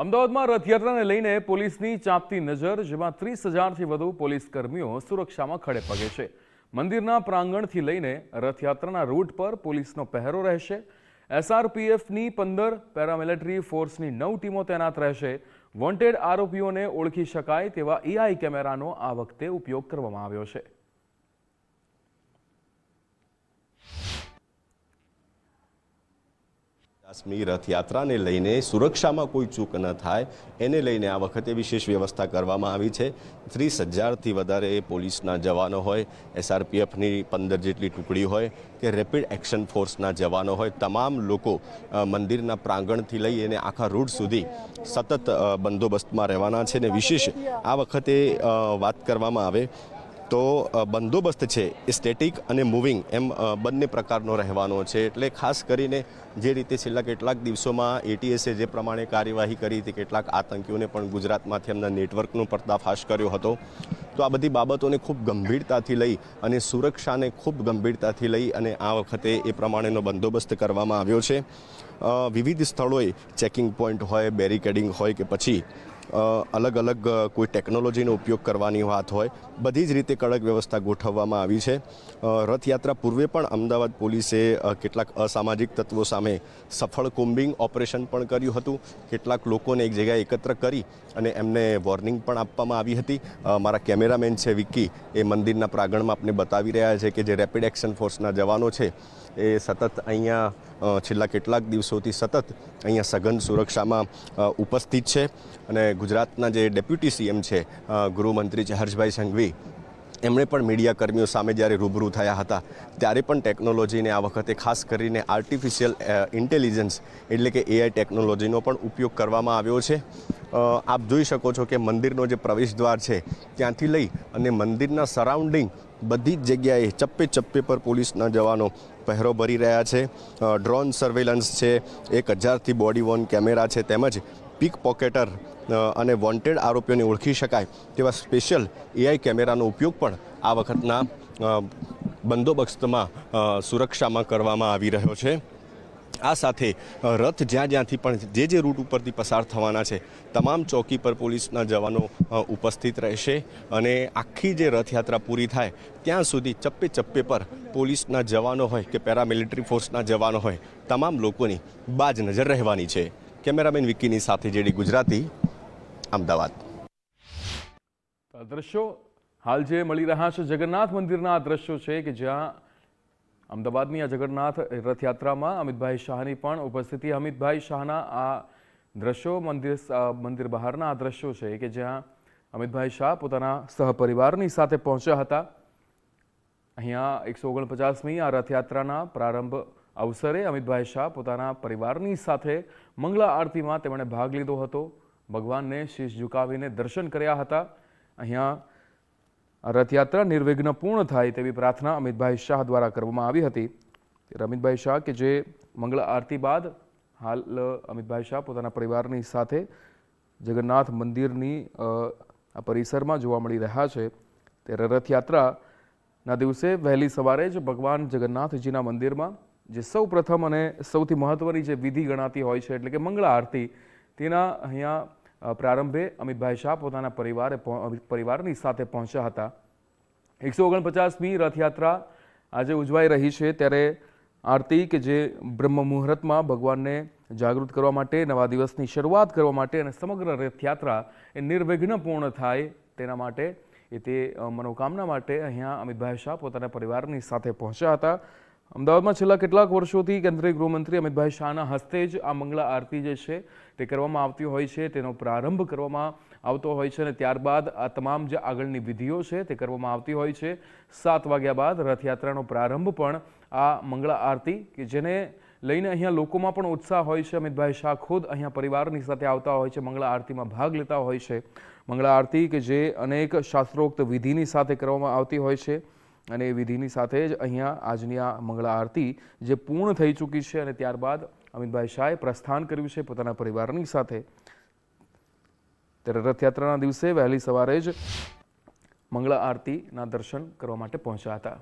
અમદાવાદમાં રથયાત્રાને લઈને પોલીસની ચાંપતી નજર, જેમાં 30,000થી વધુ પોલીસ કર્મીઓ સુરક્ષામાં ખડે પગે છે। મંદિરના પ્રાંગણથી લઈને રથયાત્રાના રૂટ પર પોલીસનો પહેરો રહેશે। એસઆરપીએફની 15, પેરામિલિટરી ફોર્સની 9 ટીમો તૈનાત રહેશે। વોન્ટેડ આરોપીઓને ઓળખી શકાય તેવા એઆઈ કેમેરાનો આ વખતે ઉપયોગ કરવામાં આવ્યો છે। કાશ્મીર રથયાત્રાને લઈને સુરક્ષામાં કોઈ ચૂક ન થાય એને લઈને આ વખતે વિશેષ વ્યવસ્થા કરવામાં આવી છે। 30,000થી વધારે પોલીસના જવાનો હોય, એસઆરપીએફની 15 જેટલી ટુકડી હોય કે રેપિડ એક્શન ફોર્સના જવાનો હોય, તમામ લોકો મંદિરના પ્રાંગણથી લઈ અને આખા રૂટ સુધી સતત બંદોબસ્તમાં રહેવાના છે। અને વિશેષ આ વખતે વાત કરવામાં આવે તો બંદોબસ્ત છે એ સ્ટેટિક અને મૂવિંગ એમ બંને પ્રકારનો રહેવાનો છે। એટલે ખાસ કરીને જે રીતે છેલ્લા કેટલાક દિવસોમાં એટીએસે જે પ્રમાણે કાર્યવાહી કરી હતી, કેટલાક આતંકીઓને પણ ગુજરાતમાંથી એમના નેટવર્કનો પર્દાફાશ કર્યો હતો, તો આ બધી બાબતોને ખૂબ ગંભીરતાથી લઈ અને સુરક્ષાને ખૂબ ગંભીરતાથી લઈ અને આ વખતે એ પ્રમાણેનો બંદોબસ્ત કરવામાં આવ્યો છે। વિવિધ સ્થળોએ ચેકિંગ પોઈન્ટ હોય, બેરિકેડિંગ હોય કે પછી અલગ અલગ કોઈ ટેકનોલોજીનો ઉપયોગ કરવાની વાત હોય, બધી જ રીતે કડક વ્યવસ્થા ગોઠવવામાં આવી છે। રથયાત્રા પૂર્વે પણ અમદાવાદ પોલીસે કેટલાક અસામાજિક તત્વો સામે સફળ કોમ્બિંગ ઓપરેશન પણ કર્યું હતું। કેટલાક લોકોને એક જગ્યાએ એકત્ર કરી અને એમને વોર્નિંગ પણ આપવામાં આવી હતી। મારા કેમેરામેન છે વિક્કી, એ મંદિરના પ્રાંગણમાં આપણે બતાવી રહ્યા છે કે જે રેપિડ એક્શન ફોર્સના જવાનો છે એ સતત અહીંયા છેલ્લા કેટલાક દિવસોથી સતત અહીંયા સઘન સુરક્ષામાં ઉપસ્થિત છે। અને ગુજરાતના જે ડેપ્યુટી સીએમ છે, ગૃહમંત્રી છે હર્ષભાઈ સંઘવી, એમણે પણ મીડિયા કર્મીઓ સામે જ્યારે રૂબરૂ થયા હતા ત્યારે પણ ટેકનોલોજીને આ વખતે ખાસ કરીને આર્ટિફિશિયલ ઇન્ટેલિજન્સ એટલે કે એઆઈ ટેકનોલોજીનો પણ ઉપયોગ કરવામાં આવ્યો છે। આપ જોઈ શકો છો કે મંદિરનો જે પ્રવેશ દ્વાર છે ત્યાંથી લઈ અને મંદિરના સરાઉન્ડિંગ બધી જ જગ્યાએ ચપ્પે ચપ્પે પર પોલીસના જવાનો પહેરો ભરી રહ્યા છે। ડ્રોન સર્વેલન્સ છે, 1000થી બોડી વોર્ન કેમેરા છે, તેમજ પીક પોકેટર અને વોન્ટેડ આરોપીઓને ઓળખી શકાય તેવા સ્પેશિયલ એઆઈ કેમેરાનો ઉપયોગ પણ આ વખતના બંદોબસ્તમાં સુરક્ષામાં કરવામાં આવી રહ્યો છે। આ સાથે રથ જ્યાંથી પણ જે રૂટ ઉપરથી પસાર થવાના છે તમામ ચોકી પર પોલીસના જવાનો ઉપસ્થિત રહેશે। અને આખી જે રથયાત્રા પૂરી થાય ત્યાં સુધી ચપ્પે ચપ્પે પર પોલીસના જવાનો હોય કે પેરામિલિટરી ફોર્સના જવાનો હોય, તમામ લોકોની બાજ નજર રહેવાની છે। કેમેરામેન વિક્કીની સાથે જેડી ગુજરાતી, અમદાવાદ। દ્રશ્યો હાલ જે મળી રહ્યા છે જગન્નાથ મંદિરના આ દ્રશ્યો છે કે જ્યાં અમદાવાદની આ જગન્નાથ રથયાત્રામાં અમિતભાઈ શાહની પણ ઉપસ્થિતિ। અમિતભાઈ શાહના આ દ્રશ્યો મંદિર બહારના આ દ્રશ્યો છે કે જ્યાં અમિતભાઈ શાહ પોતાના સહપરિવારની સાથે પહોંચ્યા હતા। અહીંયા 149મી આ રથયાત્રાના પ્રારંભ અવસરે અમિતભાઈ શાહ પોતાના પરિવારની સાથે મંગળા આરતીમાં તેમણે ભાગ લીધો હતો। ભગવાનને શીશ ઝુકાવીને દર્શન કર્યા હતા। અહીંયા રથયાત્રા નિર્વિઘ્ન પૂર્ણ થાય તેવી પ્રાર્થના અમિતભાઈ શાહ દ્વારા કરવામાં આવી હતી। ત્યારે અમિતભાઈ શાહ કે જે મંગળા આરતી બાદ હાલ અમિતભાઈ શાહ પોતાના પરિવારની સાથે જગન્નાથ મંદિરની આ પરિસરમાં જોવા મળી રહ્યા છે। ત્યારે રથયાત્રાના દિવસે વહેલી સવારે જ ભગવાન જગન્નાથજીના મંદિરમાં જે સૌ પ્રથમ અને સૌથી મહત્વની જે વિધિ ગણાતી હોય છે એટલે કે મંગળા આરતી, તેના અહીંયા પ્રારંભે અમિતભાઈ શાહ પોતાના પરિવારની સાથે પહોંચ્યા હતા। 149મી રથયાત્રા આજે ઉજવાઈ રહી છે ત્યારે આરતી કે જે બ્રહ્મ મુહૂર્તમાં ભગવાનને જાગૃત કરવા માટે, નવા દિવસની શરૂઆત કરવા માટે અને સમગ્ર રથયાત્રા એ નિર્વિઘ્ન પૂર્ણ થાય તેના માટે તે મનોકામના માટે અહીંયા અમિતભાઈ શાહ પોતાના પરિવારની સાથે પહોંચ્યા હતા। અમદાવાદમાં છેલ્લા કેટલાક વર્ષોથી કેન્દ્રીય ગૃહમંત્રી અમિતભાઈ શાહના હસ્તે જ આ મંગળા આરતી જે છે તે કરવામાં આવતી હોય છે, તેનો પ્રારંભ કરવામાં આવતો હોય છે અને ત્યારબાદ આ તમામ જે આગળની વિધિઓ છે તે કરવામાં આવતી હોય છે। 7 વાગ્યા બાદ રથયાત્રાનો પ્રારંભ પણ આ મંગળા આરતી કે જેને લઈને અહીંયા લોકોમાં પણ ઉત્સાહ હોય છે। અમિતભાઈ શાહ ખુદ અહીંયા પરિવારની સાથે આવતા હોય છે, મંગળા આરતીમાં ભાગ લેતા હોય છે। મંગળા આરતી કે જે અનેક શાસ્ત્રોક્ત વિધિની સાથે કરવામાં આવતી હોય છે અને એ વિધિની સાથે જ અહીંયા આજની આ મંગળા આરતી જે પૂર્ણ થઈ ચૂકી છે અને ત્યારબાદ અમિતભાઈ શાહે પ્રસ્થાન કર્યું છે પોતાના પરિવારની સાથે। ત્યારે રથયાત્રાના દિવસે વહેલી સવારે જ મંગળા આરતીના દર્શન કરવા માટે પહોંચ્યા હતા।